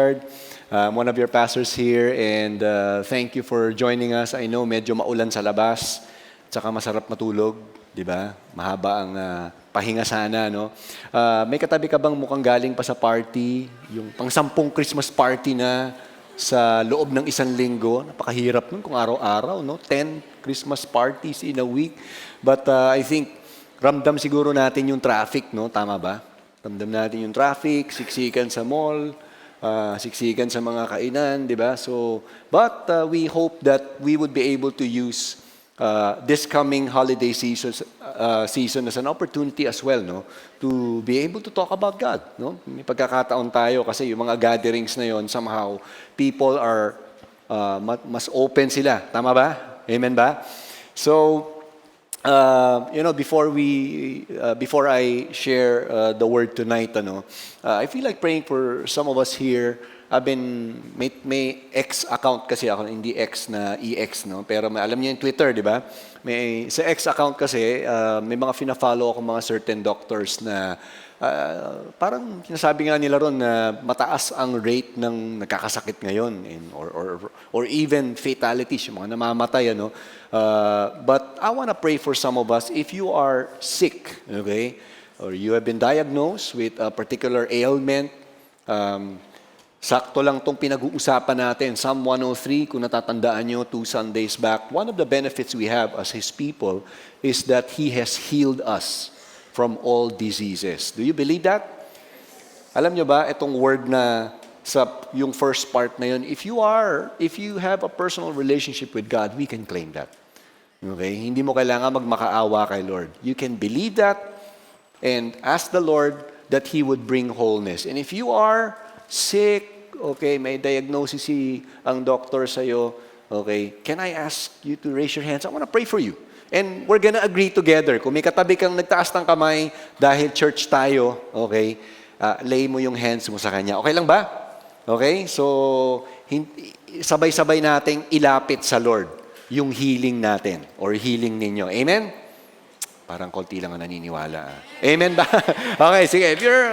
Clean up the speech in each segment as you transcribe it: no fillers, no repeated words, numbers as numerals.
I'm one of your pastors here, and thank you for joining us. I know medyo maulan sa labas, tsaka masarap matulog, di ba? Mahaba ang pahinga sana, no? May katabi ka bang mukhang galing pa sa party, yung pang-10 Christmas party na sa loob ng isang linggo? Napakahirap nun kung araw-araw, no? 10 Christmas parties in a week. But I think ramdam siguro natin yung traffic, no? Tama ba? Ramdam natin yung traffic, siksikan sa mall, siksikan sa mga kainan, di ba? So, but we hope that we would be able to use this coming holiday season as an opportunity as well, no? To be able to talk about God, no? May pagkakataon tayo kasi yung mga gatherings na yon, somehow people are mas open sila. Tama ba? Amen ba? So, before I share the word tonight, I feel like praying for some of us here. May X account kasi ako, hindi X na EX, no? Pero alam niyo yung Twitter, di ba? Sa X account kasi, may mga fina-follow ako mga certain doctors na parang sinasabi nga nila ron na mataas ang rate ng nagkakasakit ngayon or even fatalities, yung mga namamatay, ano? But I want to pray for some of us. If you are sick, okay, or you have been diagnosed with a particular ailment, sakto lang itong pinag-uusapan natin. Psalm 103, kung natatandaan nyo, 2 Sundays back, one of the benefits we have as His people is that He has healed us from all diseases. Do you believe that? Alam nyo ba, itong word na sa yung first part na yun, if you have a personal relationship with God, we can claim that. Okay? Hindi mo kailangan magmakaawa kay Lord. You can believe that and ask the Lord that He would bring wholeness. And if you are sick, okay, may diagnosis ang doctor sa'yo, okay, can I ask you to raise your hands? I want to pray for you. And we're gonna agree together. Kung may katabi kang nagtaas ng kamay dahil church tayo, okay, lay mo yung hands mo sa kanya. Okay lang ba? Okay? So, sabay-sabay nating ilapit sa Lord yung healing natin or healing ninyo. Amen? Parang konti lang ang naniniwala. Amen ba? Okay, sige. If you're,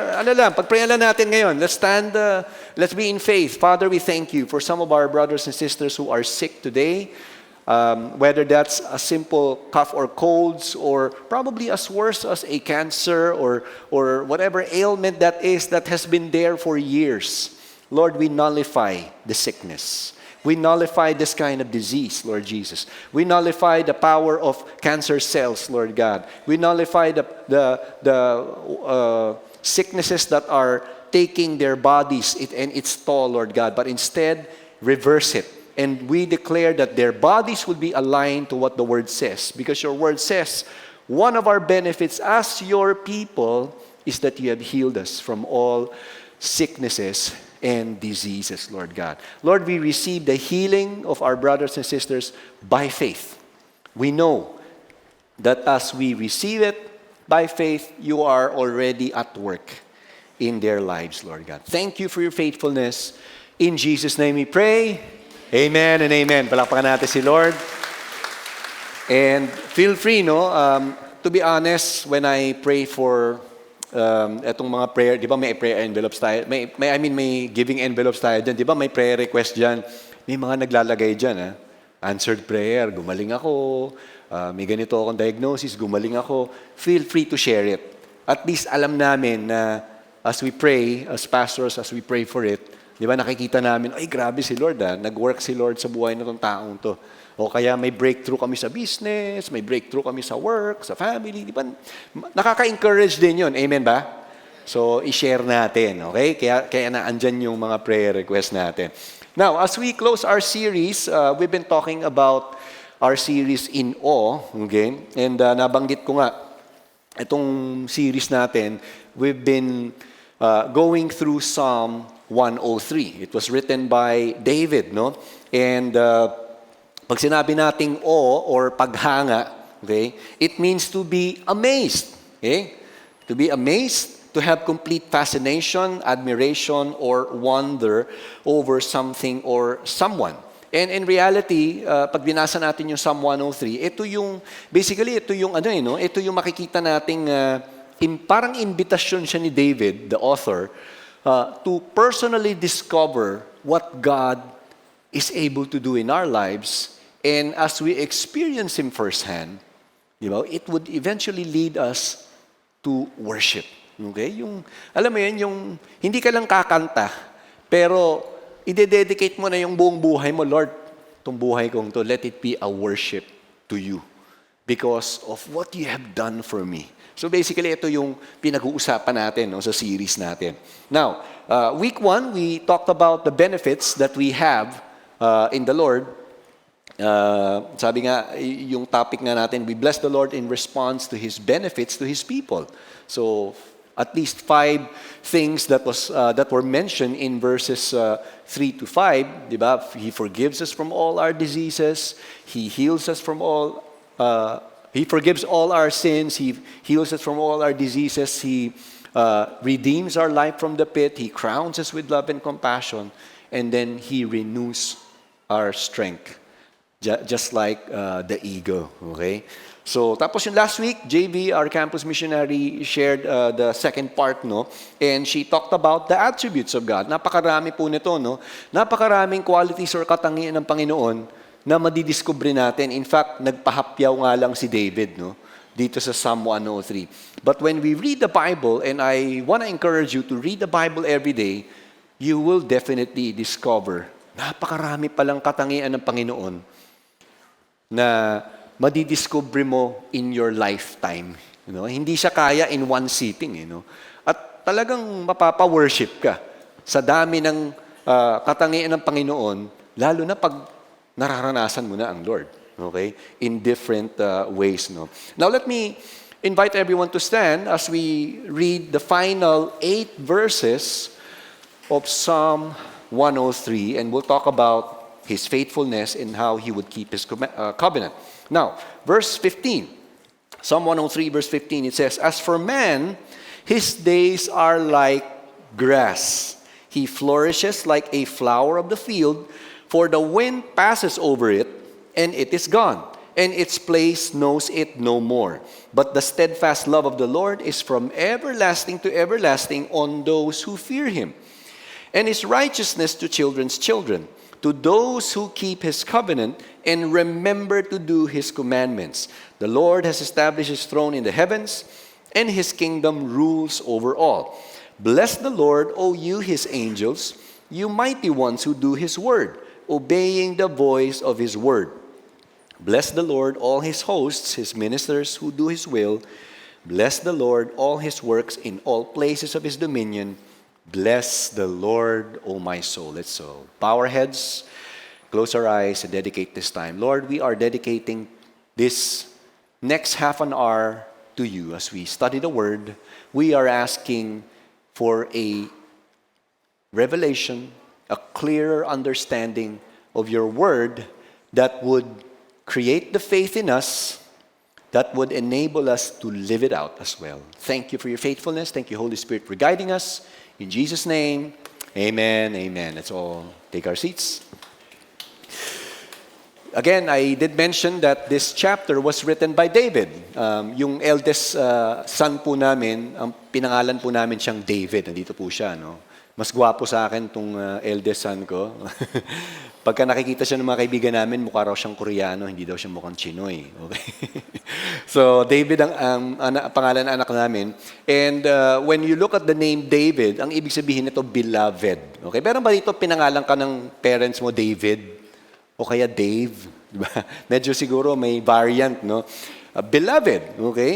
pagprayan lang natin ngayon. Let's stand, let's be in faith. Father, we thank you for some of our brothers and sisters who are sick today. Whether that's a simple cough or colds or probably as worse as a cancer or whatever ailment that is that has been there for years. Lord, we nullify the sickness. We nullify this kind of disease, Lord Jesus. We nullify the power of cancer cells, Lord God. We nullify the sicknesses that are taking their bodies and its toll, Lord God. But instead, reverse it. And we declare that their bodies will be aligned to what the Word says. Because your Word says, one of our benefits as your people is that you have healed us from all sicknesses and diseases, Lord God. Lord, we receive the healing of our brothers and sisters by faith. We know that as we receive it by faith, you are already at work in their lives, Lord God. Thank you for your faithfulness. In Jesus' name we pray. Amen and amen. Palakpakan natin si Lord. And feel free, to be honest, when I pray for etong mga prayer, di ba may prayer envelopes tayo? May giving envelopes tayo dyan. Di ba may prayer request dyan? May mga naglalagay dyan, answered prayer, gumaling ako, may ganito akong diagnosis, gumaling ako. Feel free to share it. At least alam namin na as we pray, as pastors, as we pray for it, di ba nakikita namin, ay grabe si Lord, nag-work si Lord sa buhay na itong taong to. O kaya may breakthrough kami sa business, may breakthrough kami sa work, sa family. Di ba? Nakaka-encourage din yun. Amen ba? So, i-share natin. Okay? Kaya naandyan yung mga prayer request natin. Now, as we close our series, we've been talking about our series in awe. Okay? And nabanggit ko nga, itong series natin, we've been going through Psalm 103. It was written by David, no? And pag sinabi nating awe or paghanga, okay, it means to be amazed. Okay? To be amazed, to have complete fascination, admiration, or wonder over something or someone. And in reality, pag binasa natin yung Psalm 103, ito yung makikita nating parang imbitasyon siya ni David, the author, to personally discover what God is able to do in our lives. And as we experience Him firsthand, it would eventually lead us to worship. Okay? Alam mo yun, hindi ka lang kakanta, pero ide-dedicate mo na yung buong buhay mo, Lord, itong buhay kong to, let it be a worship to you because of what you have done for me. So basically, ito yung pinag-uusapan natin sa series natin. Now, week 1, we talked about the benefits that we have in the Lord. Sabi nga, yung topic nga natin, we bless the Lord in response to His benefits to His people. So, at least 5 things that were mentioned in verses 3 to 5, di ba? He forgives us from all our diseases. He heals us from all. He forgives all our sins. He heals us from all our diseases. He redeems our life from the pit. He crowns us with love and compassion, and then He renews our strength, just like the eagle. Okay. So, tapos yung last week, JV, our campus missionary, shared the second part, and she talked about the attributes of God. Napakarami po nito, Napakaraming qualities or katangian ng Panginoon na madidiscover natin. In fact, nagpahapyaw nga lang si David, dito sa Psalm 103. But when we read the Bible, and I want to encourage you to read the Bible every day, you will definitely discover napakarami palang katangian ng Panginoon na madidiscover mo in your lifetime. Hindi siya kaya in one sitting. At talagang mapapa-worship ka sa dami ng katangian ng Panginoon, lalo na pag nararanasan mo na ang Lord. Okay? In different ways. Now let me invite everyone to stand as we read the final 8 verses of Psalm 103, and we'll talk about His faithfulness and how He would keep His covenant. Now, verse 15, Psalm 103, verse 15, it says, "As for man, his days are like grass. He flourishes like a flower of the field, for the wind passes over it, and it is gone, and its place knows it no more. But the steadfast love of the Lord is from everlasting to everlasting on those who fear Him, and His righteousness to children's children, to those who keep His covenant and remember to do His commandments. The Lord has established His throne in the heavens, and His kingdom rules over all. Bless the Lord, O you His angels, you mighty ones who do His word, obeying the voice of His word. Bless the Lord, all His hosts, His ministers who do His will. Bless the Lord, all His works in all places of His dominion. Bless the Lord, O my soul." Let's so bow our heads, close our eyes, and dedicate this time. Lord, we are dedicating this next half an hour to You as we study the Word. We are asking for a revelation, a clearer understanding of Your Word that would create the faith in us that would enable us to live it out as well. Thank You for Your faithfulness. Thank You, Holy Spirit, for guiding us. In Jesus' name, amen, amen. Let's all take our seats. Again, I did mention that this chapter was written by David. Yung eldest son po namin, ang pinangalan po namin siyang David. Nandito po siya, Mas gwapo sa akin itong eldest son ko. Pagka nakikita siya ng mga kaibigan namin, mukha raw siyang Koreano, hindi daw siya mukhang Chinoy. Okay? So, David ang pangalan ng anak namin. And when you look at the name David, ang ibig sabihin nito, beloved. Okay? Pero ba dito, pinangalan ka ng parents mo David? O kaya Dave? Diba? Medyo siguro may variant, beloved. Okay?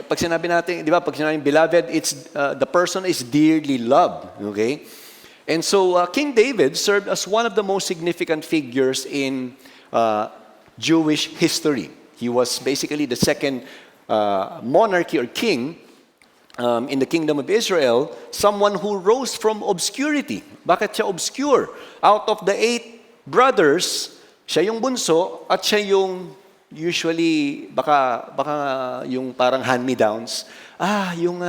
Pag sinabi natin, di ba, pag sinabi beloved, it's the person is dearly loved. Okay? And so, King David served as one of the most significant figures in Jewish history. He was basically the second monarchy or king in the kingdom of Israel, someone who rose from obscurity. Bakit siya obscure? Out of the 8 brothers, siya yung bunso at siya yung usually, baka yung parang hand-me-downs. Yung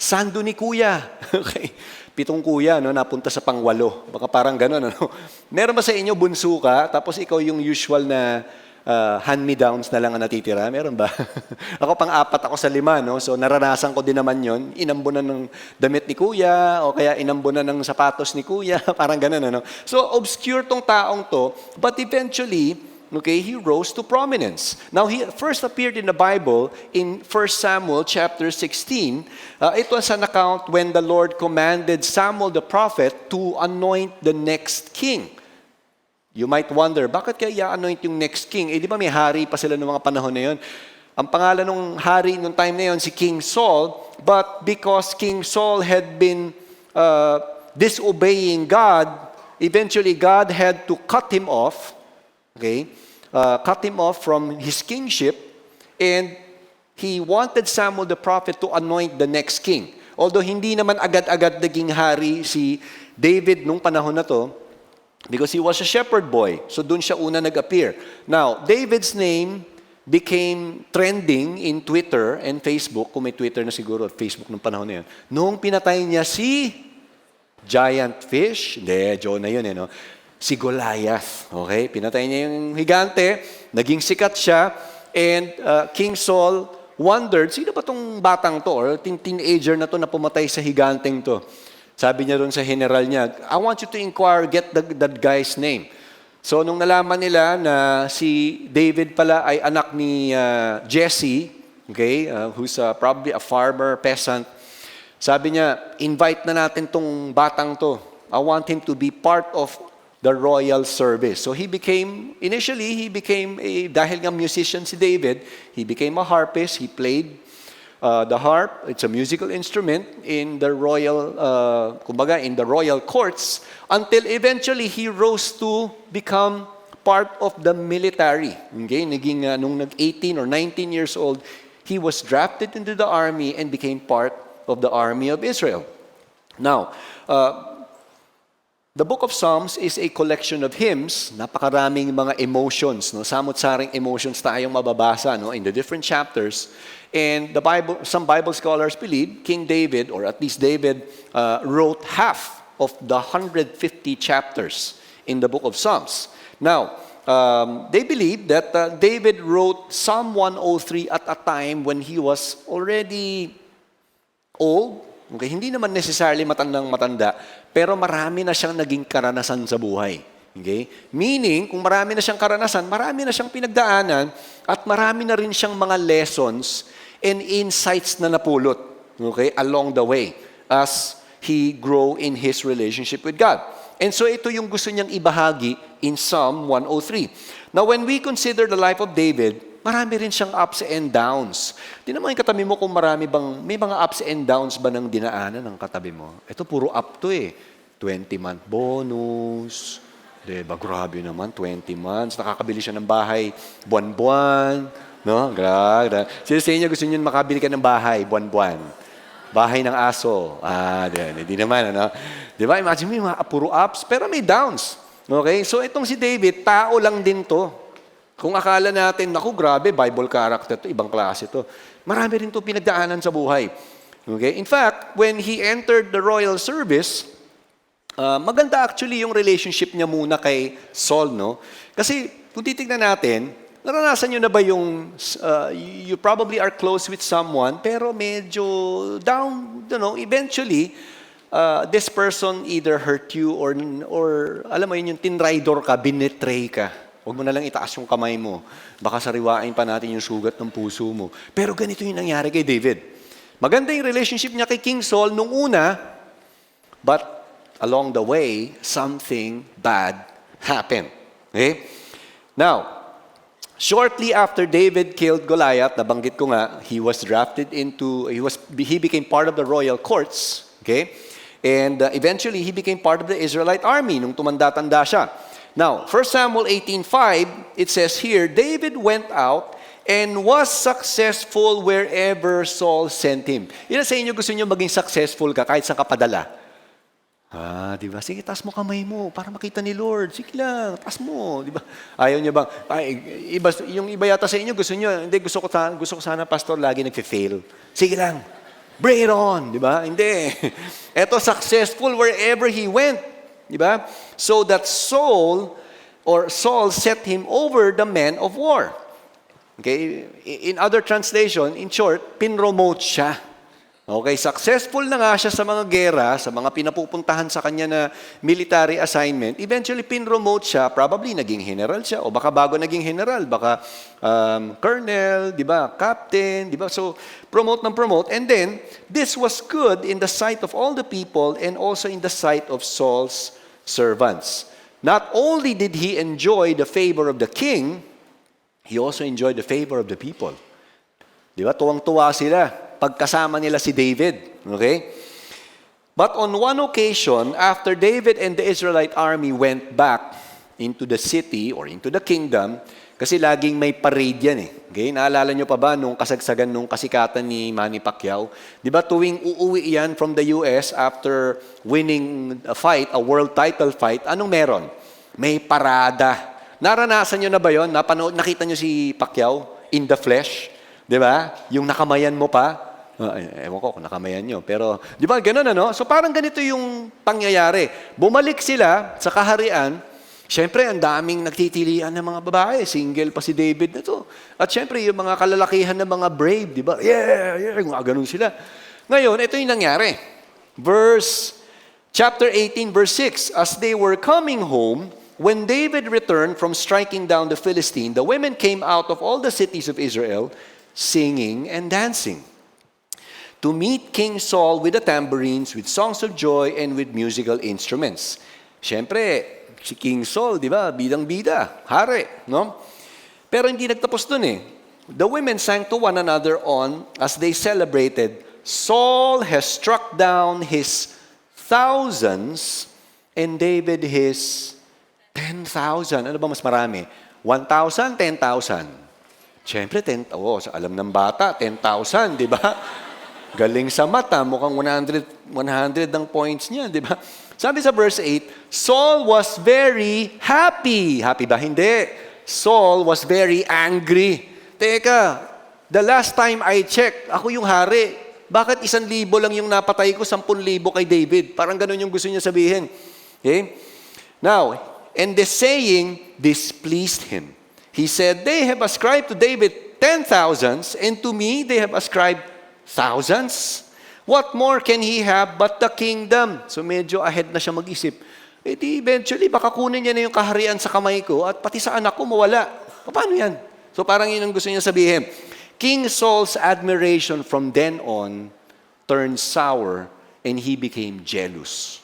sando ni kuya. Okay. 7 kuya, napunta sa pang-8. Baka parang gano'n, Meron ba sa inyo bunso ka, tapos ikaw yung usual na hand-me-downs na lang ang natitira. Meron ba? Ako pang-apat ako sa 5, no? So naranasan ko din naman yon. Inambunan ng damit ni kuya, o kaya inambunan ng sapatos ni kuya, parang ganun, ano? So obscure tong taong to, but eventually, okay, he rose to prominence. Now, he first appeared in the Bible in 1 Samuel chapter 16. It was an account when the Lord commanded Samuel the prophet to anoint the next king. You might wonder, bakit kaya i-anoint yung next king? Di ba may hari pa sila noong mga panahon na yun? Ang pangalan ng hari noong time na yun, si King Saul, but because King Saul had been disobeying God, eventually God had to cut him off, okay? Cut him off from his kingship, and he wanted Samuel the prophet to anoint the next king. Although hindi naman agad-agad naging hari si David nung panahon na to, because he was a shepherd boy. So dun siya una nag-appear. Now, David's name became trending in Twitter and Facebook, kung may Twitter na siguro at Facebook nung panahon na yun, noong pinatay niya si giant fish, hindi, Jonah yun, no? Si Goliath. Okay? Pinatay niya yung higante, naging sikat siya, and King Saul wondered, sino ba tong batang to, or teenager na to na pumatay sa higanteng to? Sabi niya doon sa general niya, I want you to inquire, get that guy's name. So nung nalaman nila na si David pala ay anak ni Jesse, okay, who's probably a farmer, peasant, sabi niya, invite na natin tong batang to. I want him to be part of the royal service. So initially, he became dahil nga musician si David, he became a harpist, he played the harp. It's a musical instrument in the royal, in the royal courts, until eventually he rose to become part of the military. Okay? Naging, nung 18 or 19 years old, he was drafted into the army and became part of the army of Israel. Now, the book of Psalms is a collection of hymns, napakaraming mga emotions, no? Samot-saring emotions tayong mababasa, no? In the different chapters. And some Bible scholars believe King David, or at least David, wrote half of the 150 chapters in the book of Psalms. Now, they believe that David wrote Psalm 103 at a time when he was already old. Okay, hindi naman necessarily matandang-matanda, pero marami na siyang naging karanasan sa buhay. Okay? Meaning, kung marami na siyang karanasan, marami na siyang pinagdaanan, at marami na rin siyang mga lessons and insights na napulot, okay, along the way as he grow in his relationship with God. And so ito yung gusto niyang ibahagi in Psalm 103. Now, when we consider the life of David, marami rin siyang ups and downs. Di naman yung katabi mo kung may mga ups and downs ba ng dinaanan ng katabi mo? Ito puro up to 20-month bonus. Diba, grabe naman, 20 months. Nakakabili siya ng bahay buwan-buwan. No? Grabe. Sino sa inyo gusto niyo makabili ka ng bahay buwan-buwan? Bahay ng aso. Hindi naman, ano? Diba, imagine mo yung mga puro ups, pero may downs. Okay? So itong si David, tao lang din to. Kung akala natin, naku, grabe, Bible character to, ibang klase to. Marami rin to pinagdaanan sa buhay. Okay? In fact, when he entered the royal service, maganda actually yung relationship niya muna kay Saul, no? Kasi kung titignan natin, naranasan nyo na ba yung, you probably are close with someone, pero medyo down, eventually, this person either hurt you or alam mo yun, yung tinraidor ka, binetray ka. Huwag mo na lang itaas yung kamay mo. Baka sariwain pa natin yung sugat ng puso mo. Pero ganito yung nangyari kay David. Maganda yung relationship niya kay King Saul nung una, but along the way, something bad happened. Okay? Now, shortly after David killed Goliath, nabanggit ko nga, he became part of the royal courts. Okay? And eventually, he became part of the Israelite army nung tumanda-tanda siya. Now, 1 Samuel 18:5, it says here, David went out and was successful wherever Saul sent him. Ilan sa inyo gusto niyo maging successful ka kahit saan ka padala? Di ba? Sige, taas mo kamay mo para makita ni Lord. Sige lang, taas mo. Di ba? Ayaw niyo bang, yung iba yata sa inyo gusto niyo, hindi, gusto ko sana pastor lagi nagfe-fail. Sige lang, bring it on. Di ba? Hindi. Eto, successful wherever he went. Diba? So that Saul or Saul set him over the men of war. Okay? In other translation, in short, pinromote siya. Okay, successful na nga siya sa mga gera, sa mga pinapupuntahan sa kanya na military assignment. Eventually, pinromote siya, probably naging general siya, o baka bago naging general, baka colonel, di ba, captain, di ba? So, promote, and then, this was good in the sight of all the people and also in the sight of Saul's servants. Not only did he enjoy the favor of the king, he also enjoyed the favor of the people. Di ba? Tuwang-tuwa sila pagkasama nila si David. Okay? But on one occasion, after David and the Israelite army went back into the city or into the kingdom, kasi laging may parade yan eh. Okay? Naalala nyo pa ba nung kasagsagan nung kasikatan ni Manny Pacquiao? Di ba tuwing uuwi yan from the US after winning a fight, a world title fight, anong meron? May parada. Naranasan nyo na ba yun? Nakita nyo si Pacquiao in the flesh? Di ba? Yung nakamayan mo pa? Ewan ko kung nakamayan nyo. Pero, di ba, ganun ano? So parang ganito yung pangyayari. Bumalik sila sa kaharian. Siyempre, ang daming nagtitilian ng mga babae. Single pa si David na to. At siyempre, yung mga kalalakihan ng mga brave, di ba? Yeah, ganun sila. Ngayon, ito yung nangyari. Chapter 18, verse 6. As they were coming home, when David returned from striking down the Philistine, the women came out of all the cities of Israel, singing and dancing, to meet King Saul with the tambourines, with songs of joy, and with musical instruments. Siyempre, si King Saul, di ba, bidang-bida, hari, no? Pero hindi nagtapos dun eh. The women sang to one another as they celebrated, Saul has struck down his thousands, and David his 10,000. Ano ba mas marami? 1,000, 10,000. Siyempre, alam ng bata, 10,000, di ba? Galing sa mata, mukhang 100 ang points niya, di ba? Sabi sa verse 8, Saul was very happy. Happy ba? Hindi. Saul was very angry. Teka, the last time I checked, ako yung hari. Bakit 1,000 lang yung napatay ko, 10,000 kay David? Parang ganun yung gusto niya sabihin. Okay? Now, and the saying displeased him. He said, they have ascribed to David 10,000s, and to me they have ascribed thousands. What more can he have but the kingdom? So medyo ahead na siya mag-isip. Eventually, baka kunin niya na yung kaharian sa kamay ko at pati sa anak ko mawala. Paano yan? So parang yun ang gusto niya sabihin. King Saul's admiration from then on turned sour and he became jealous.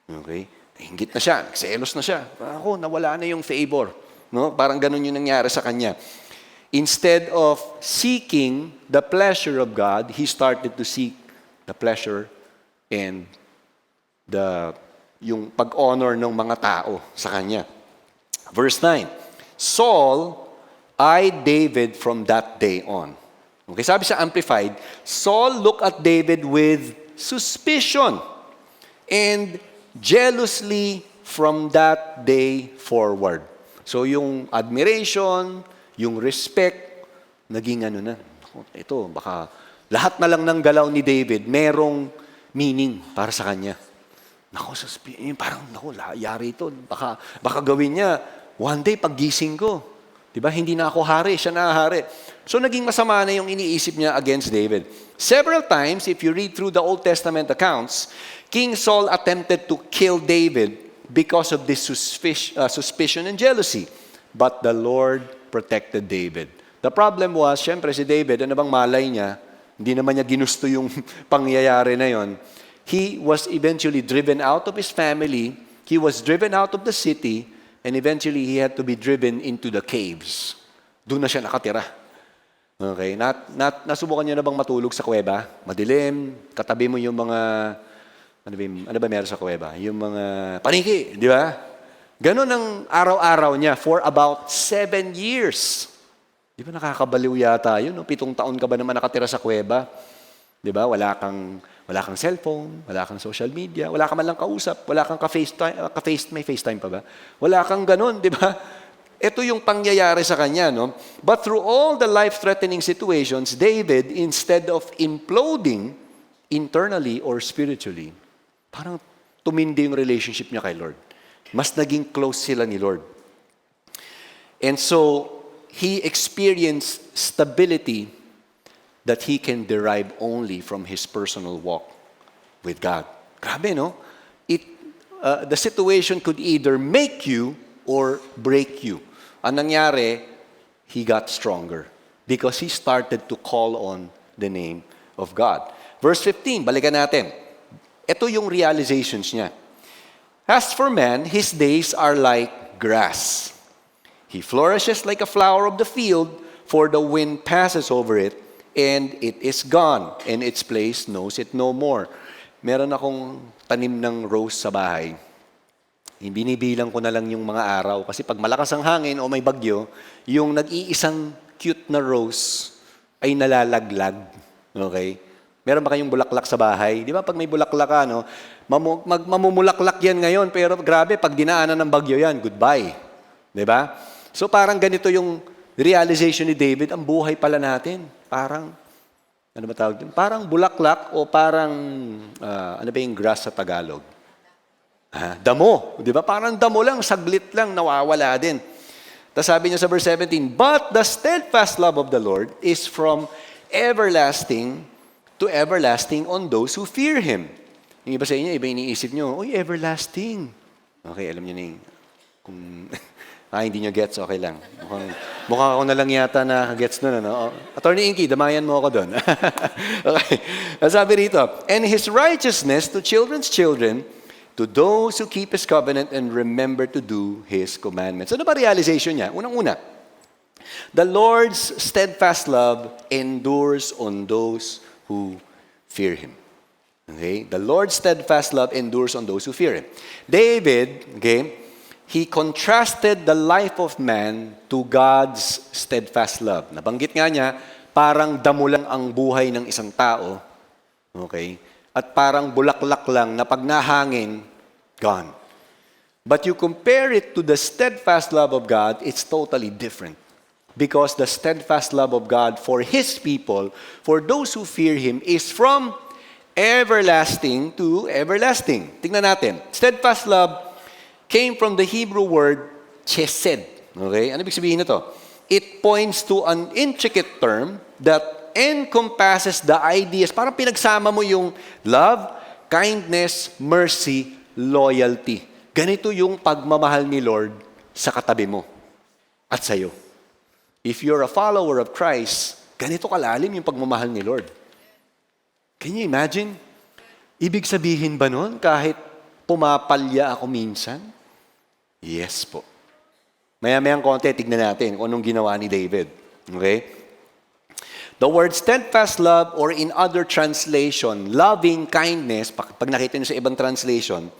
Okay? Hinggit na siya, nagselos na siya. Ako, nawala na yung favor. No? Parang ganun yung nangyari sa kanya. Instead of seeking the pleasure of God, he started to seek the pleasure and yung pag-honor ng mga tao sa kanya. Verse 9, Saul eyed David from that day on. Okay, sabi sa Amplified, Saul looked at David with suspicion and jealously from that day forward. So yung admiration, yung respect, naging na. Ito, baka lahat na lang ng galaw ni David, merong meaning para sa kanya. Parang, yari ito. Baka gawin niya, one day, paggising ko, diba, hindi na ako hari, siya na hari. So naging masama na yung iniisip niya against David. Several times, if you read through the Old Testament accounts, King Saul attempted to kill David because of this suspicion and jealousy. But the Lord protected David. The problem was, syempre si David, ano bang malay niya? Hindi naman niya ginusto yung pangyayari na yon. He was eventually driven out of his family. He was driven out of the city. And eventually, he had to be driven into the caves. Doon na siya nakatira. Okay? Nasubukan niyo na bang matulog sa kuweba? Madilim, katabi mo yung mga, ano ba meron sa kuweba? Yung mga paniki, di ba? Ganon ang araw-araw niya for about 7 years. Di ba nakakabaliw yata yun? No? 7 taon ka ba naman nakatira sa kuweba? Di ba? Wala kang cellphone, wala kang social media, wala ka man lang kausap, wala kang ka-FaceTime, may FaceTime pa ba? Wala kang ganon, di ba? Ito yung pangyayari sa kanya, no? But through all the life-threatening situations, David, instead of imploding internally or spiritually, parang tumindi yung relationship niya kay Lord. Mas naging close sila ni Lord. And so, he experienced stability that he can derive only from his personal walk with God. Grabe, no? The situation could either make you or break you. Ang nangyari, he got stronger because he started to call on the name of God. Verse 15, balikan natin. Ito yung realizations niya. As for man, his days are like grass. He flourishes like a flower of the field, for the wind passes over it, and it is gone, and its place knows it no more. Meron akong tanim ng rose sa bahay. Binibilang ko na lang yung mga araw, kasi pag malakas ang hangin o may bagyo, yung nag-iisang cute na rose ay nalalaglag. Okay? Meron ba kayong bulaklak sa bahay? Di ba pag may bulaklak ka, no, mamumulaklak yan ngayon, pero grabe, pag dinaanan ng bagyo yan, goodbye. Di ba? So parang ganito yung realization ni David, ang buhay pala natin. Parang, ano ba tawag din? Parang bulaklak o parang, ano ba yung grass sa Tagalog? Damo. Di ba? Parang damo lang, saglit lang, nawawala din. Tapos sabi niya sa verse 17, but the steadfast love of the Lord is from everlasting to everlasting on those who fear Him. Yung iba sa inyo, iba iniisip nyo, uy, everlasting. Okay, alam niyo na yung, kung hindi nyo gets, okay lang. Mukhang ako na lang yata na gets nun, ano? Attorney Inky, damayan mo ako doon. Okay. Sabi rito, and His righteousness to children's children, to those who keep His covenant and remember to do His commandments. Ano ba realization niya? Unang-una, the Lord's steadfast love endures on those who fear Him. Okay? The Lord's steadfast love endures on those who fear Him. David, okay, he contrasted the life of man to God's steadfast love. Nabanggit nga niya, parang damo lang ang buhay ng isang tao. Okay? At parang bulaklak lang na pag nahangin, gone. But you compare it to the steadfast love of God, it's totally different. Because the steadfast love of God for His people, for those who fear Him, is from everlasting to everlasting. Tingnan natin. Steadfast love came from the Hebrew word chesed. Okay? Ano ibig sabihin nito? It points to an intricate term that encompasses the ideas. Parang pinagsama mo yung love, kindness, mercy, loyalty. Ganito yung pagmamahal ni Lord sa katabi mo at sa'yo. If you're a follower of Christ, ganito kalalim yung pagmamahal ni Lord. Can you imagine? Ibig sabihin ba nun kahit pumapalya ako minsan? Yes po. Maya-mayang konti, tignan natin kung anong ginawa ni David. Okay? The word steadfast love, or in other translation, loving kindness, pag nakita nyo sa ibang translation,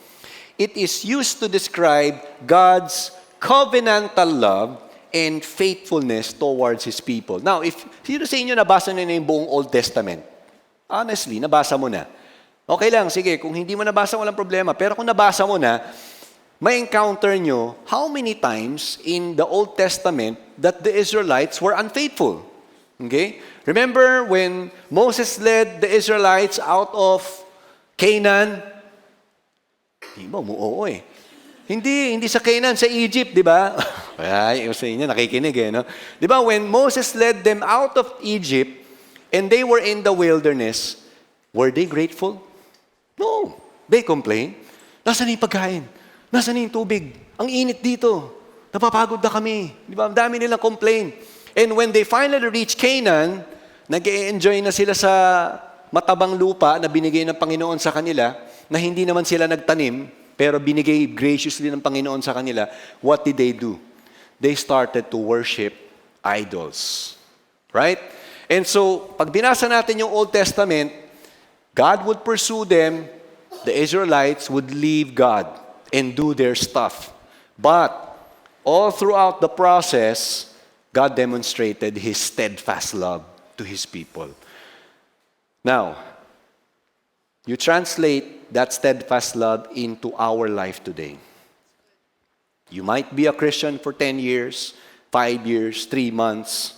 it is used to describe God's covenantal love and faithfulness towards His people. Now, if sino sa inyo nabasa na yung buong Old Testament, honestly, nabasa mo na. Okay lang, sige, kung hindi mo nabasa, walang problema. Pero kung nabasa mo na, may encounter nyo how many times in the Old Testament that the Israelites were unfaithful. Okay? Remember when Moses led the Israelites out of Canaan? Hindi mo, oo eh. Hindi sa Canaan, sa Egypt, di ba? Ay, sa inyo, nakikinig eh, no? Di ba, when Moses led them out of Egypt and they were in the wilderness, were they grateful? No. They complained. Nasaan na yung pagkain? Nasaan na yung tubig? Ang init dito. Napapagod na kami. Di ba? Ang dami nilang complain. And when they finally reached Canaan, nag-e-enjoy na sila sa matabang lupa na binigay ng Panginoon sa kanila, na hindi naman sila nagtanim, pero binigay graciously ng Panginoon sa kanila. What did they do? They started to worship idols. Right? And so, pag binasa natin yung Old Testament, God would pursue them, the Israelites would leave God and do their stuff. But, all throughout the process, God demonstrated His steadfast love to His people. Now, you translate that steadfast love into our life today. You might be a Christian for 10 years, 5 years, 3 months.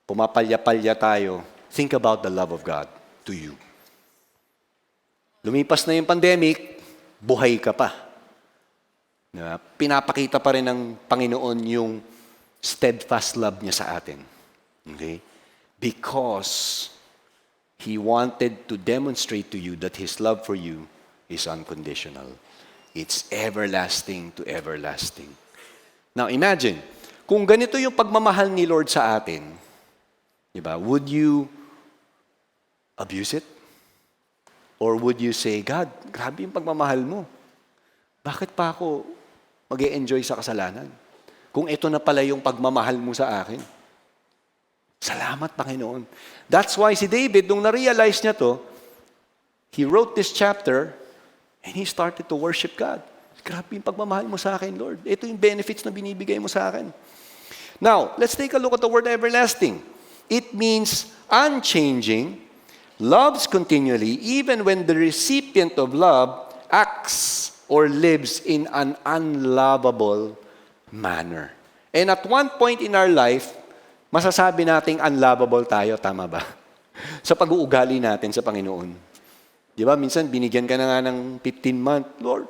Pumapalya-palya tayo. Think about the love of God to you. Lumipas na yung pandemic, buhay ka pa. Pinapakita pa rin ng Panginoon yung steadfast love niya sa atin. Okay? Because He wanted to demonstrate to you that His love for you is unconditional. It's everlasting to everlasting. Now imagine, kung ganito yung pagmamahal ni Lord sa atin, di ba, would you abuse it? Or would you say, God, grabe yung pagmamahal mo. Bakit pa ako mag-e-enjoy sa kasalanan? Kung ito na pala yung pagmamahal mo sa akin. Salamat, Panginoon. That's why si David, nung na-realize niya to, he wrote this chapter and he started to worship God. Grabe yung pagmamahal mo sa akin, Lord. Ito yung benefits na binibigay mo sa akin. Now, let's take a look at the word everlasting. It means unchanging, loves continually, even when the recipient of love acts or lives in an unlovable manner. And at one point in our life, masasabi nating unlovable tayo, tama ba? Sa pag-uugali natin sa Panginoon. Di ba, minsan binigyan ka na nga ng 15 months. Lord,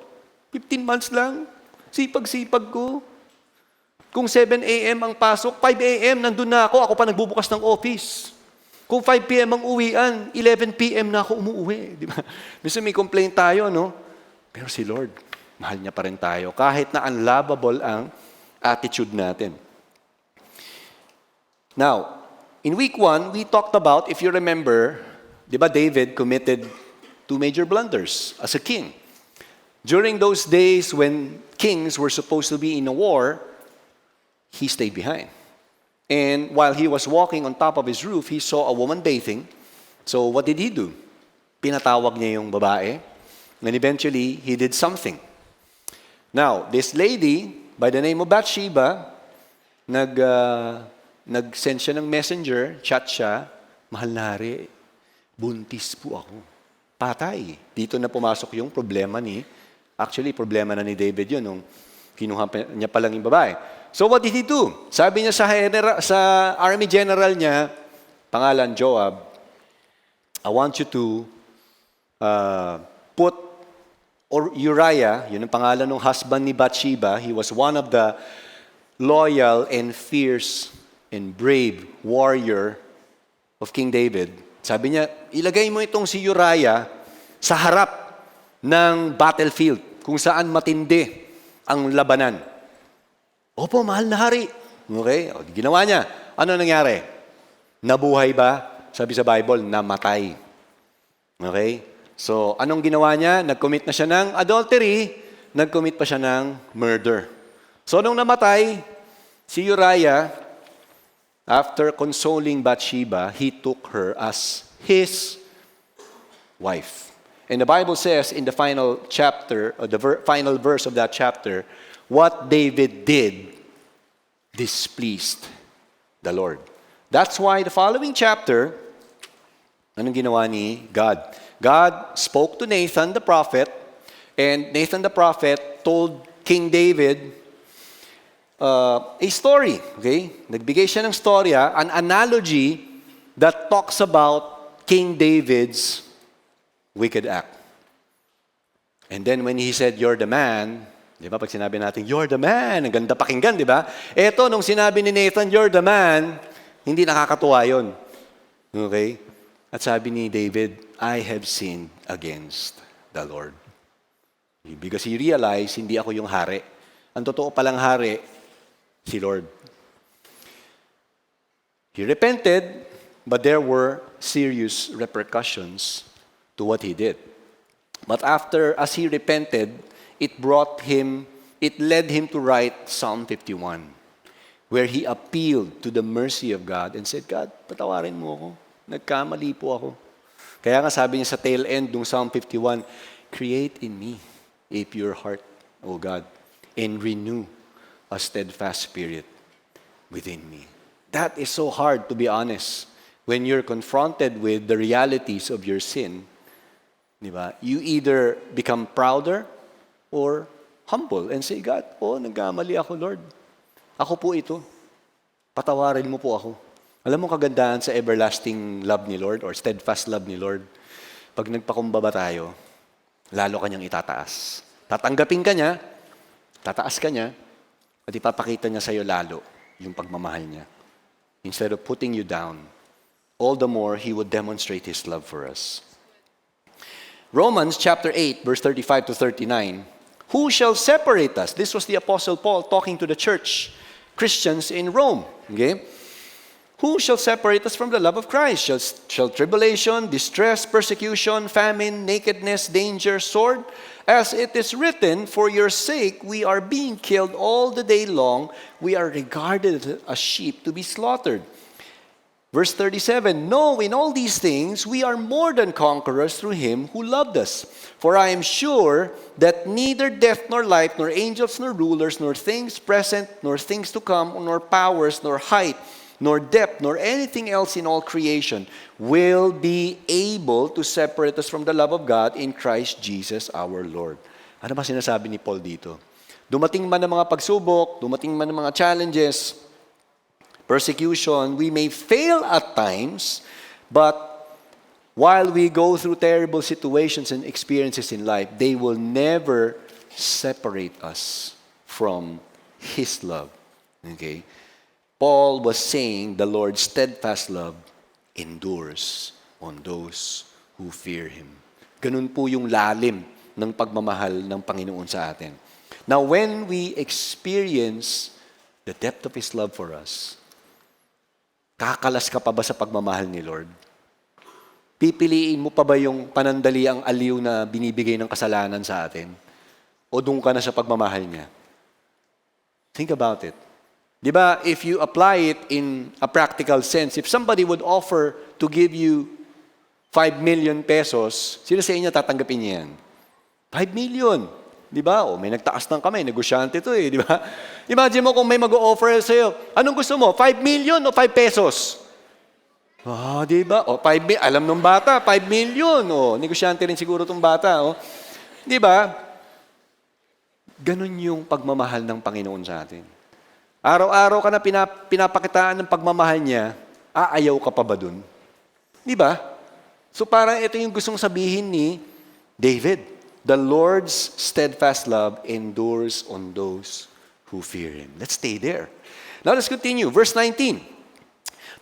15 months lang. Sipag-sipag ko. Kung 7 a.m. ang pasok, 5 a.m. nandun na ako. Ako pa nagbubukas ng office. Kung 5 p.m. ang uwian, 11 p.m. na ako umuwi. Di ba? Minsan may complaint tayo, no? Pero si Lord, mahal niya pa rin tayo. Kahit na unlovable ang attitude natin. Now, in week 1, we talked about, if you remember, di ba David committed 2 major blunders as a king. During those days when kings were supposed to be in a war, he stayed behind. And while he was walking on top of his roof, he saw a woman bathing. So what did he do? Pinatawag niya yung babae. And eventually, he did something. Now, this lady, by the name of Bathsheba, nag-send siya ng messenger, chat siya, mahal na hari, buntis po ako. Patay. Dito na pumasok yung problema problema na ni David yun, nung kinuha niya palang yung babae. So what did he do? Sabi niya sa army general niya, pangalan Joab, I want you to put Uriah, yun ang pangalan ng husband ni Bathsheba, he was one of the loyal and fierce and brave warrior of King David. Sabi niya, ilagay mo itong si Uriah sa harap ng battlefield kung saan matindi ang labanan. Opo, mahal na hari. Okay? O, ginawa niya. Ano nangyari? Nabuhay ba? Sabi sa Bible, namatay. Okay? So, anong ginawa niya? Nag-commit na siya ng adultery, nag-commit pa siya ng murder. So, nung namatay, si Uriah, after consoling Bathsheba, he took her as his wife. And the Bible says in the final chapter, or the final verse of that chapter, what David did displeased the Lord. That's why the following chapter, anong ginawa ni God? God spoke to Nathan the prophet, and Nathan the prophet told King David a story. Okay? Nagbigay siya ng storya, an analogy that talks about King David's wicked act. And then when he said, you're the man, di ba, pag sinabi natin, you're the man, ang ganda pakinggan, di ba? Eto, nung sinabi ni Nathan, you're the man, hindi nakakatuwa yun. Okay? At sabi ni David, I have sinned against the Lord. Because he realized, hindi ako yung hari. Ang totoo palang hari, si Lord. He repented, but there were serious repercussions to what he did. But as he repented, it led him to write Psalm 51, where he appealed to the mercy of God and said, God, patawarin mo ako. Nagkamali po ako. Kaya nga sabi niya sa tail end ng Psalm 51, create in me a pure heart, O God, and renew a steadfast spirit within me. That is so hard, to be honest. When you're confronted with the realities of your sin, di ba? You either become prouder or humble and say, God, nagkamali ako, Lord. Ako po ito. Patawarin mo po ako. Alam mo kagandahan sa everlasting love ni Lord or steadfast love ni Lord? Pag nagpakumbaba tayo, lalo kanyang itataas. Tatanggapin ka niya, tataas ka niya, at ipapakita niya sa iyo lalo yung pagmamahal niya. Instead of putting you down, all the more He would demonstrate His love for us. Romans chapter 8, verse 35 to 39. Who shall separate us? This was the Apostle Paul talking to the church, Christians in Rome. Okay? Who shall separate us from the love of Christ? Shall tribulation, distress, persecution, famine, nakedness, danger, sword? As it is written, for your sake we are being killed all the day long. We are regarded as sheep to be slaughtered. Verse 37, no, in all these things we are more than conquerors through Him who loved us. For I am sure that neither death nor life, nor angels nor rulers, nor things present, nor things to come, nor powers, nor height, nor depth, nor anything else in all creation will be able to separate us from the love of God in Christ Jesus our Lord. Ano ba sinasabi ni Paul dito? Dumating man ang mga pagsubok, dumating man ang mga challenges, persecution, we may fail at times, but while we go through terrible situations and experiences in life, they will never separate us from His love. Okay? Paul was saying the Lord's steadfast love endures on those who fear Him. Ganun po yung lalim ng pagmamahal ng Panginoon sa atin. Now, when we experience the depth of His love for us, kakalas ka pa ba sa pagmamahal ni Lord? Pipiliin mo pa ba yung panandaliang aliw na binibigay ng kasalanan sa atin? O doon ka na sa pagmamahal niya? Think about it. Diba, if you apply it in a practical sense, if somebody would offer to give you 5 million pesos, sino sa inyo tatanggapin niya yan? 5 million. Diba? O may nagtaas ng kamay, negosyante to eh. Diba? Imagine mo kung may mag-o-offer sa'yo. Anong gusto mo? 5 million o 5 pesos? Diba? O 5 alam ng bata, 5 million. O, negosyante rin siguro tong bata. O. Diba? Ganun yung pagmamahal ng Panginoon sa atin. Araw-araw ka na pinapakitaan ng pagmamahal niya, aayaw ka pa ba dun? Di ba? So parang ito yung gustong sabihin ni David. The Lord's steadfast love endures on those who fear Him. Let's stay there. Now let's continue. Verse 19.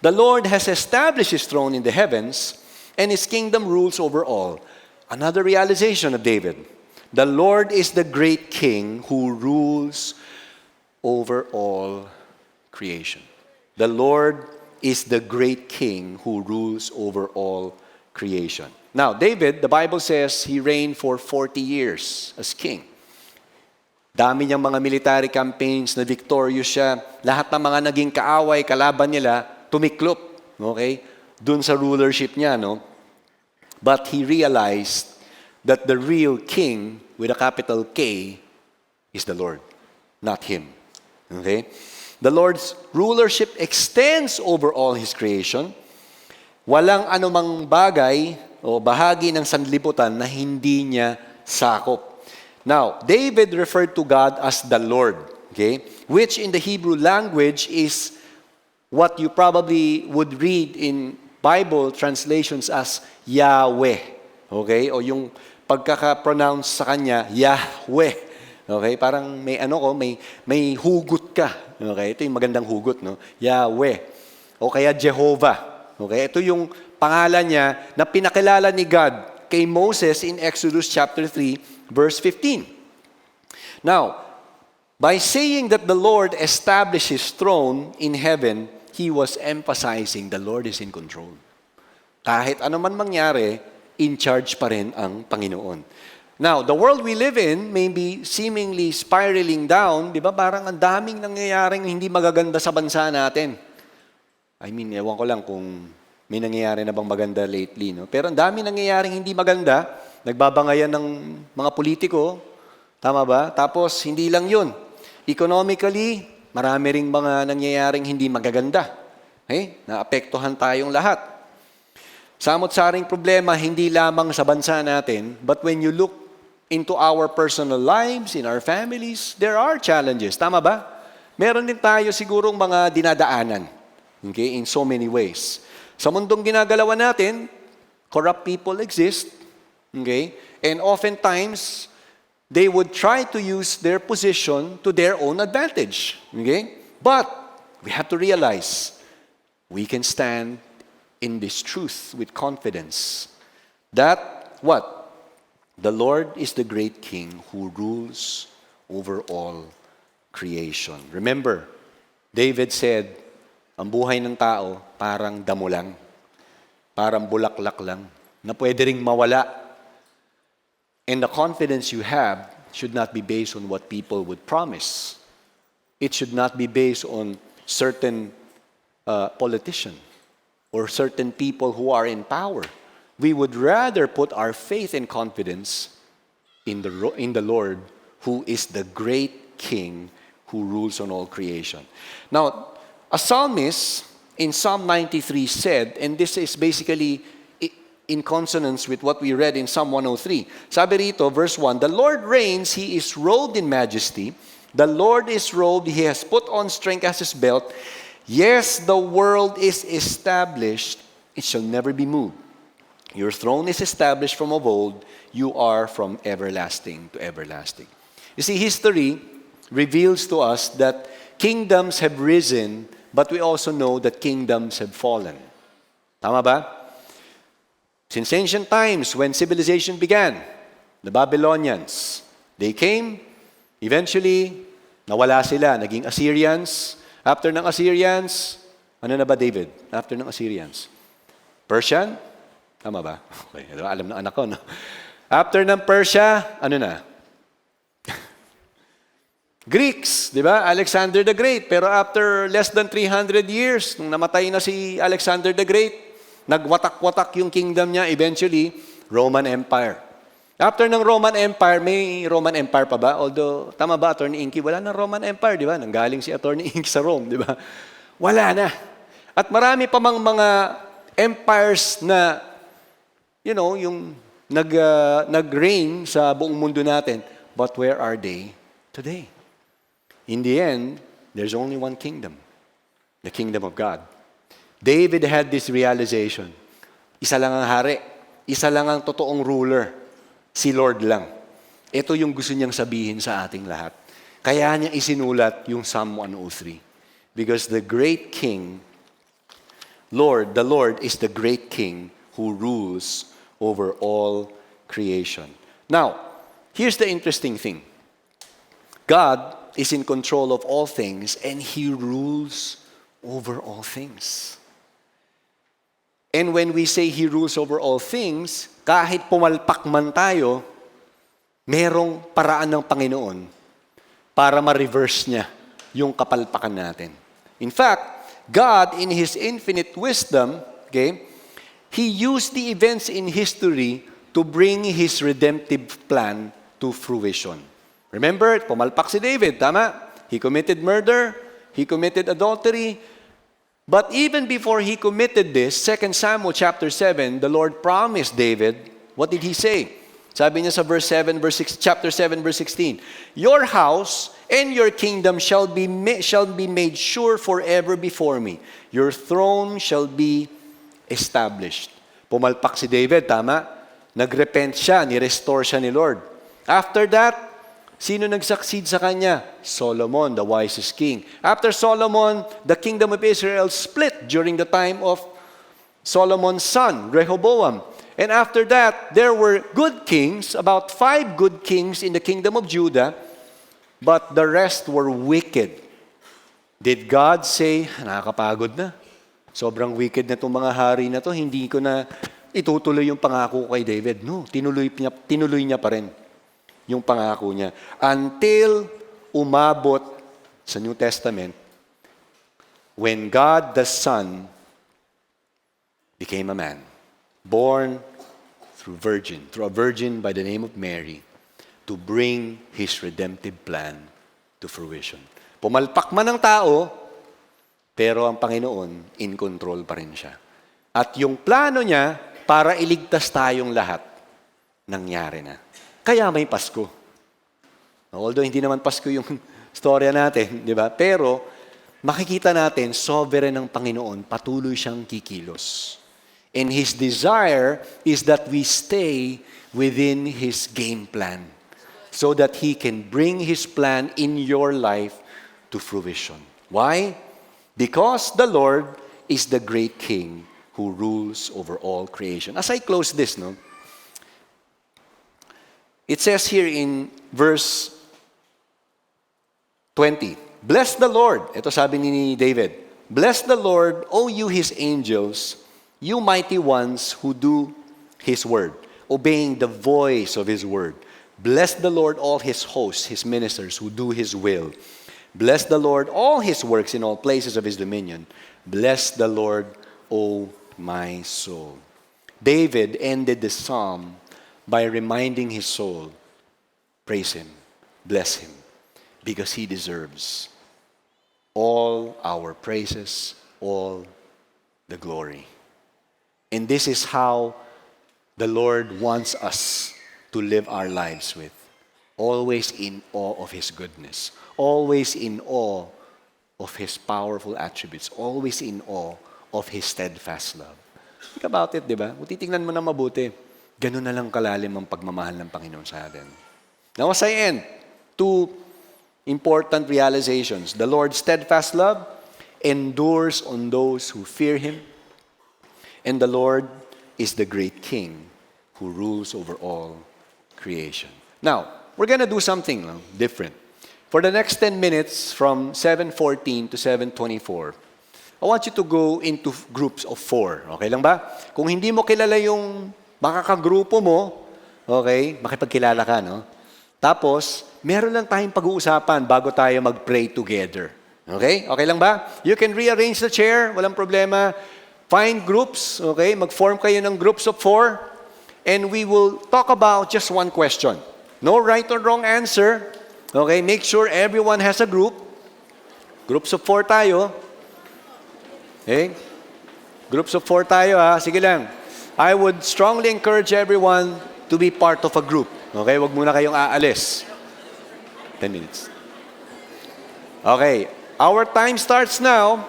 The Lord has established His throne in the heavens, and His kingdom rules over all. Another realization of David. The Lord is the great King who rules over all creation. The Lord is the great King who rules over all creation. Now, David, the Bible says he reigned for 40 years as king. Dami niyang mga military campaigns na victorious siya. Lahat ng mga naging kaaway, kalaban nila, tumiklop. Okay? Dun sa rulership niya, no? But he realized that the real king with a capital K is the Lord, not him. Okay? The Lord's rulership extends over all His creation. Walang anumang bagay o bahagi ng sanlibutan na hindi niya sakop. Now, David referred to God as the Lord, okay? Which in the Hebrew language is what you probably would read in Bible translations as Yahweh. Okay? O yung pagkaka-pronounce sa kanya, Yahweh. Okay, parang may hugot ka. Okay, ito yung magandang hugot, no? Yahweh. O kaya Jehovah. Okay, ito yung pangalan niya na pinakilala ni God kay Moses in Exodus chapter 3, verse 15. Now, by saying that the Lord established His throne in heaven, He was emphasizing the Lord is in control. Kahit ano man mangyari, in charge pa rin ang Panginoon. Now, the world we live in may be seemingly spiraling down, di ba? Parang ang daming nangyayaring hindi magaganda sa bansa natin. I mean, ewan ko lang kung may nangyayari na bang maganda lately, no? Pero ang daming nangyayaring hindi maganda, nagbabangayan ng mga politiko, tama ba? Tapos, hindi lang yun. Economically, marami ring mga nangyayaring hindi magaganda. Okay? Naapektuhan tayong lahat. Samot-saring problema, hindi lamang sa bansa natin, but when you look into our personal lives, in our families, there are challenges. Tama ba? Meron din tayo sigurong mga dinadaanan. Okay? In so many ways. Sa mundong ginagalawan natin, corrupt people exist. Okay? And oftentimes, they would try to use their position to their own advantage. Okay? But, we have to realize we can stand in this truth with confidence that what? The Lord is the great King who rules over all creation. Remember, David said, ang buhay ng tao parang damo lang, parang bulaklak lang, na pwede ring mawala. And the confidence you have should not be based on what people would promise. It should not be based on certain politician or certain people who are in power. We would rather put our faith and confidence in the Lord, who is the great King who rules on all creation. Now, a psalmist in Psalm 93 said, and this is basically in consonance with what we read in Psalm 103. Sabi rito, verse 1, the Lord reigns, He is robed in majesty. The Lord is robed, He has put on strength as His belt. Yes, the world is established, it shall never be moved. Your throne is established from of old, you are from everlasting to everlasting. You see, history reveals to us that kingdoms have risen, but we also know that kingdoms have fallen. Tama ba? Since ancient times, when civilization began, the Babylonians, they came, eventually, nawala sila, naging Assyrians. After ng Assyrians, ano na ba David? After ng Assyrians? Persian? Tama ba? Okay, alam ng anak ko, no? After ng Persia, ano na? Greeks, di ba? Alexander the Great. Pero after less than 300 years, nung namatay na si Alexander the Great, nagwatak-watak yung kingdom niya, eventually, Roman Empire. After ng Roman Empire, may Roman Empire pa ba? Although, tama ba, Attorney Inky? Wala na Roman Empire, di ba? Nanggaling si Attorney Inky sa Rome, di ba? Wala na. At marami pa mang mga empires na, yung nag-reign sa buong mundo natin. But where are they today? In the end, there's only one kingdom. The kingdom of God. David had this realization. Isa lang ang hari. Isa lang ang totoong ruler. Si Lord lang. Ito yung gusto niyang sabihin sa ating lahat. Kaya niya isinulat yung Psalm 103. Because the great King, the Lord is the great King who rules over all creation. Now, here's the interesting thing. God is in control of all things and He rules over all things. And when we say He rules over all things, kahit pumalpak man tayo, merong paraan ng Panginoon para ma-reverse niya yung kapalpakan natin. In fact, God, in His infinite wisdom, He used the events in history to bring His redemptive plan to fruition. Remember, pumalpak si David, tama? He committed murder, he committed adultery. But even before he committed this, 2 Samuel chapter 7, the Lord promised David, what did He say? Sabi niya sa chapter 7, verse 16, your house and your kingdom shall be made sure forever before me. Your throne shall be established. Pumalpak si David, tama? Nagrepent siya, ni-restore siya ni Lord. After that, sino nag-succeed sa kanya? Solomon, the wisest king. After Solomon, the kingdom of Israel split during the time of Solomon's son, Rehoboam. And after that, there were good kings, about 5 good kings in the kingdom of Judah, but the rest were wicked. Did God say, nakakapagod na? Sobrang wicked na itong mga hari na to, hindi ko na itutuloy yung pangako kay David. No, tinuloy niya pa rin yung pangako niya. Until umabot sa New Testament, when God the Son became a man, born through a virgin by the name of Mary, to bring His redemptive plan to fruition. Pumalpak man ang tao, pero ang Panginoon, in control pa rin siya. At yung plano niya, para iligtas tayong lahat, nangyari na. Kaya may Pasko. Although hindi naman Pasko yung storya natin, di ba? Pero makikita natin, sovereign ng Panginoon, patuloy siyang kikilos. And His desire is that we stay within His game plan so that He can bring His plan in your life to fruition. Why? Because the Lord is the great King who rules over all creation. As I close this, no, it says here in verse 20, Bless the Lord. Ito sabi ni David, Bless the Lord, O you his angels, you mighty ones who do his word, obeying the voice of his word. Bless the Lord, all his hosts, his ministers who do his will. Bless the Lord, all his works in all places of his dominion. Bless the Lord, O my soul. David ended the psalm by reminding his soul, praise him, bless him, because he deserves all our praises, all the glory. And this is how the Lord wants us to live our lives with. Always in awe of his goodness. Always in awe of his powerful attributes. Always in awe of his steadfast love. Think about it, di ba? Kung titingnan mo na mabuti, ganun na lang kalalim ang pagmamahal ng Panginoon sa atin. Now as I end, two important realizations. The Lord's steadfast love endures on those who fear him. And the Lord is the great King who rules over all creation. Now, we're going to do something different. For the next 10 minutes, from 7:14 to 7:24, I want you to go into groups of 4. Okay lang ba? Kung hindi mo kilala yung makakagrupo mo, okay, makipagkilala ka, no? Tapos, meron lang tayong pag-uusapan bago tayo mag-pray together. Okay? Okay lang ba? You can rearrange the chair, walang problema. Find groups, okay? Mag-form kayo ng groups of 4, and we will talk about just one question. No right or wrong answer. Okay? Make sure everyone has a group. Groups of 4 tayo. Okay? Groups of 4 tayo, ha? Sige lang. I would strongly encourage everyone to be part of a group. Okay? Huwag muna kayong aalis. 10 minutes. Okay. Our time starts now,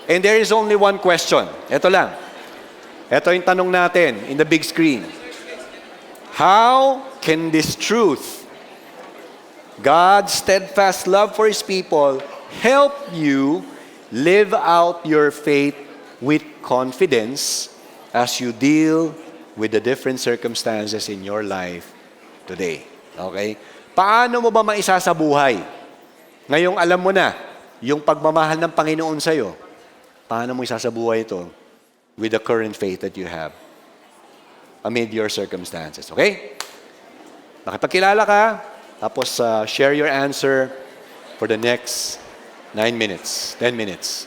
and there is only one question. Ito lang. Ito yung tanong natin in the big screen. How can this truth, God's steadfast love for his people, help you live out your faith with confidence as you deal with the different circumstances in your life today? Okay? Paano mo ba maisasabuhay? Ngayong alam mo na yung pagmamahal ng Panginoon sa'yo. Paano mo isasabuhay ito with the current faith that you have amid your circumstances? Okay? Nakipagkilala ka, tapos share your answer for the next 9 minutes, 10 minutes.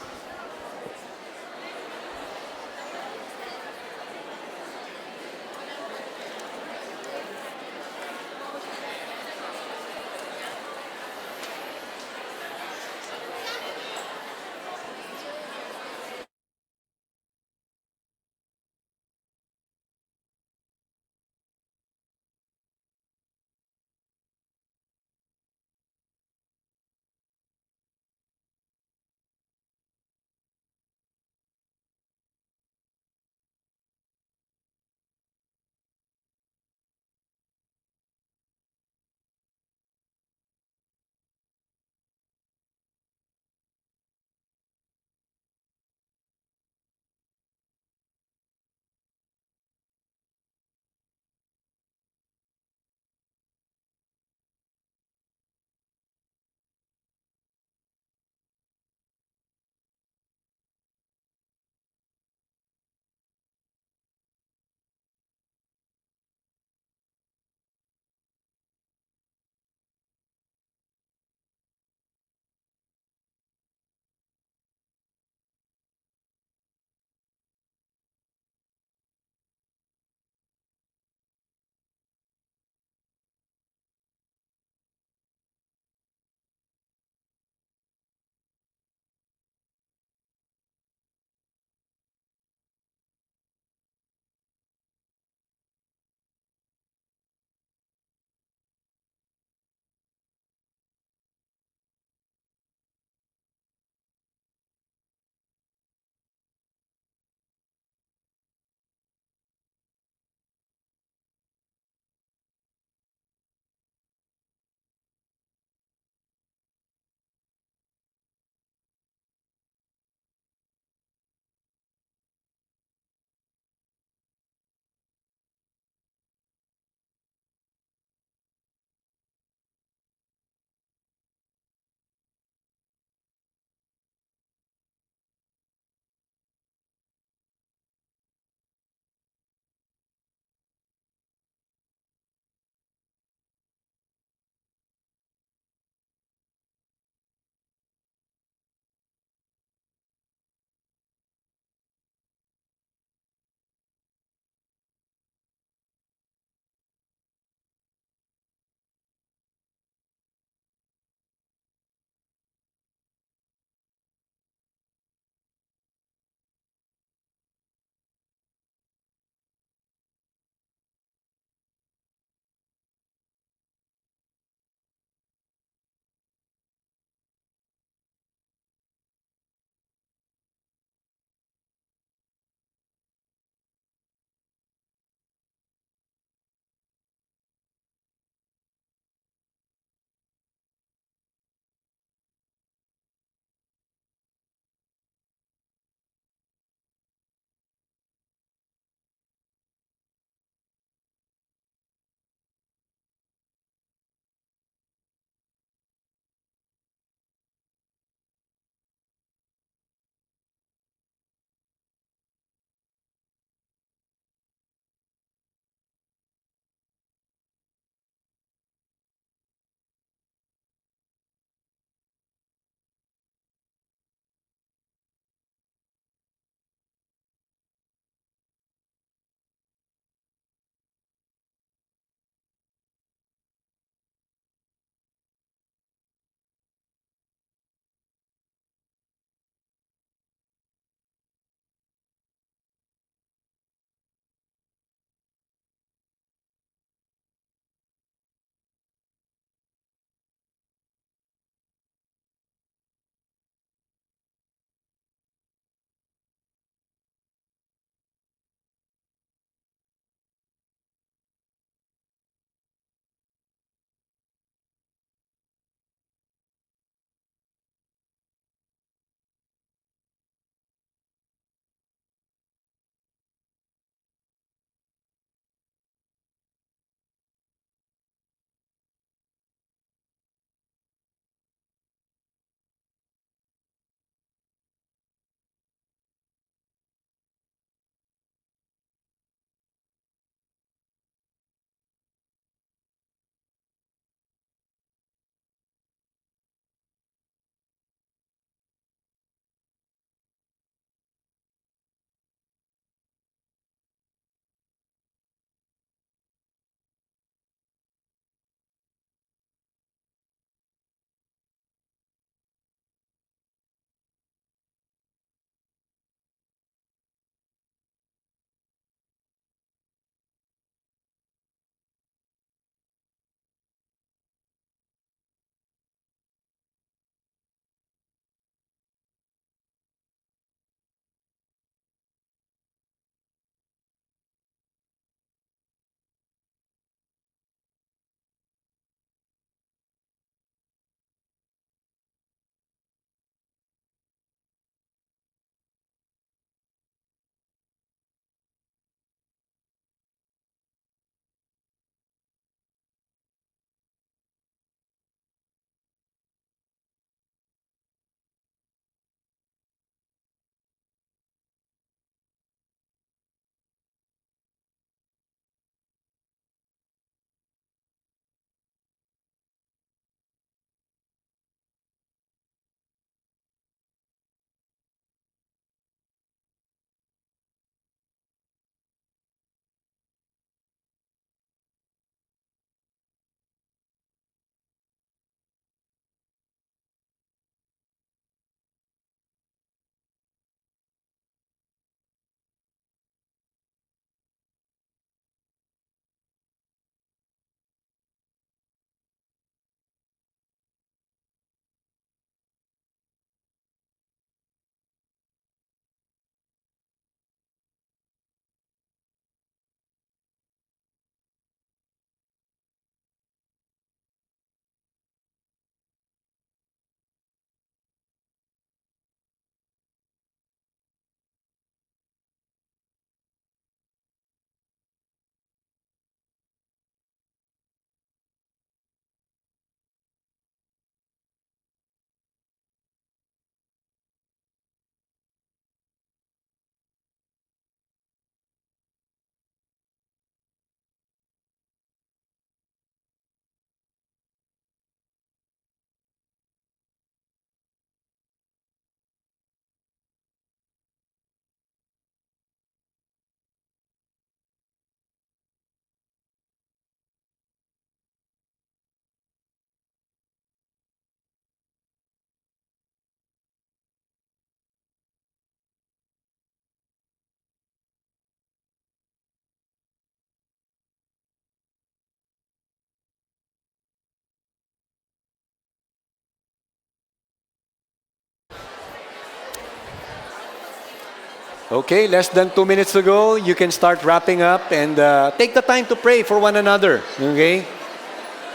Okay, less than 2 minutes to go. You can start wrapping up and take the time to pray for one another. Okay?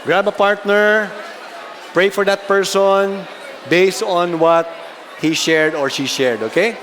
Grab a partner, pray for that person based on what he shared or she shared. Okay?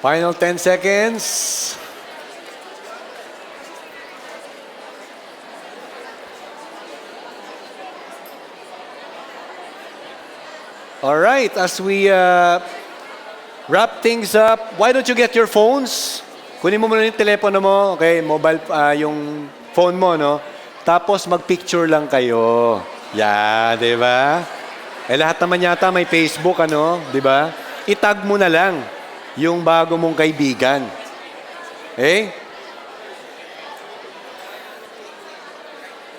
Final 10 seconds. All right, as we wrap things up, why don't you get your phones? Kunin mo muna yung telepono mo, okay, mobile, yung phone mo, no? Tapos mag-picture lang kayo. Yeah, di ba? Eh lahat naman yata may Facebook, ano, di ba? Itag mo na lang yung bago mong kaibigan. Okay?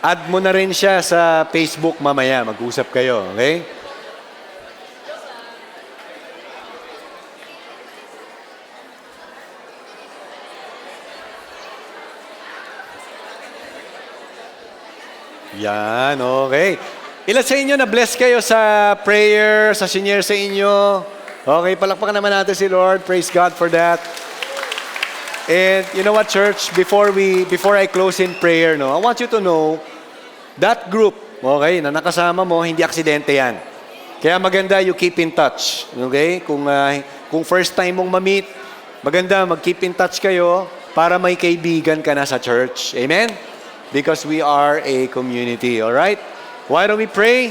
Add mo na rin siya sa Facebook mamaya. Mag-usap kayo. Okay? Yan, okay. Ilan sa inyo na bless kayo sa prayer, sa senior sa inyo? Okay, palakpakan naman natin si Lord. Praise God for that. And you know what, church? Before I close in prayer, no, I want you to know that group, okay, na nakasama mo, hindi aksidente yan. Kaya maganda you keep in touch. Okay? Kung first time mong ma-meet, maganda mag-keep in touch kayo para may kaibigan ka na sa church. Amen? Because we are a community. All right? Why don't we pray?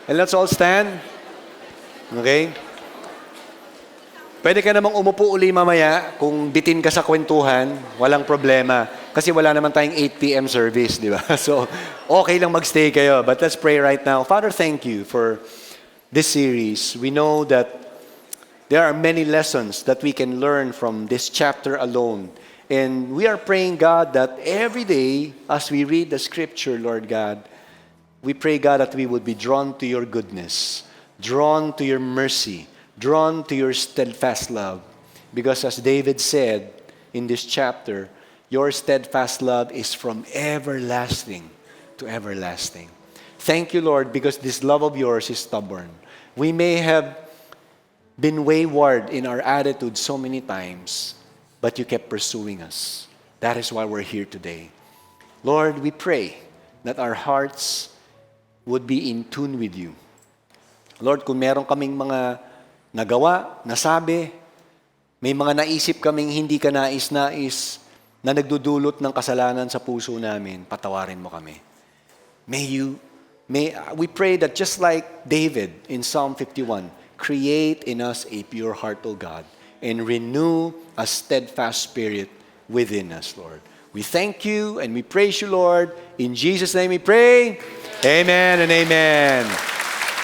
And let's all stand. Okay? Pwede ka namang umupo uli mamaya kung bitin ka sa kwentuhan, walang problema. Kasi wala naman tayong 8 p.m. service, di ba? So, okay lang magstay kayo. But let's pray right now. Father, thank you for this series. We know that there are many lessons that we can learn from this chapter alone. And we are praying, God, that every day as we read the scripture, Lord God, we pray, God, that we would be drawn to your goodness, drawn to your mercy, drawn to your steadfast love. Because as David said in this chapter, your steadfast love is from everlasting to everlasting. Thank you, Lord, because this love of yours is stubborn. We may have been wayward in our attitude so many times, but you kept pursuing us. That is why we're here today. Lord, we pray that our hearts would be in tune with you. Lord, kung meron kaming mga nagawa, nasabi, may mga naisip kaming hindi ka nais-nais na nagdudulot ng kasalanan sa puso namin, patawarin mo kami. We pray that just like David in Psalm 51, create in us a pure heart, O God, and renew a steadfast spirit within us, Lord. We thank you and we praise you, Lord. In Jesus' name we pray. Amen and amen.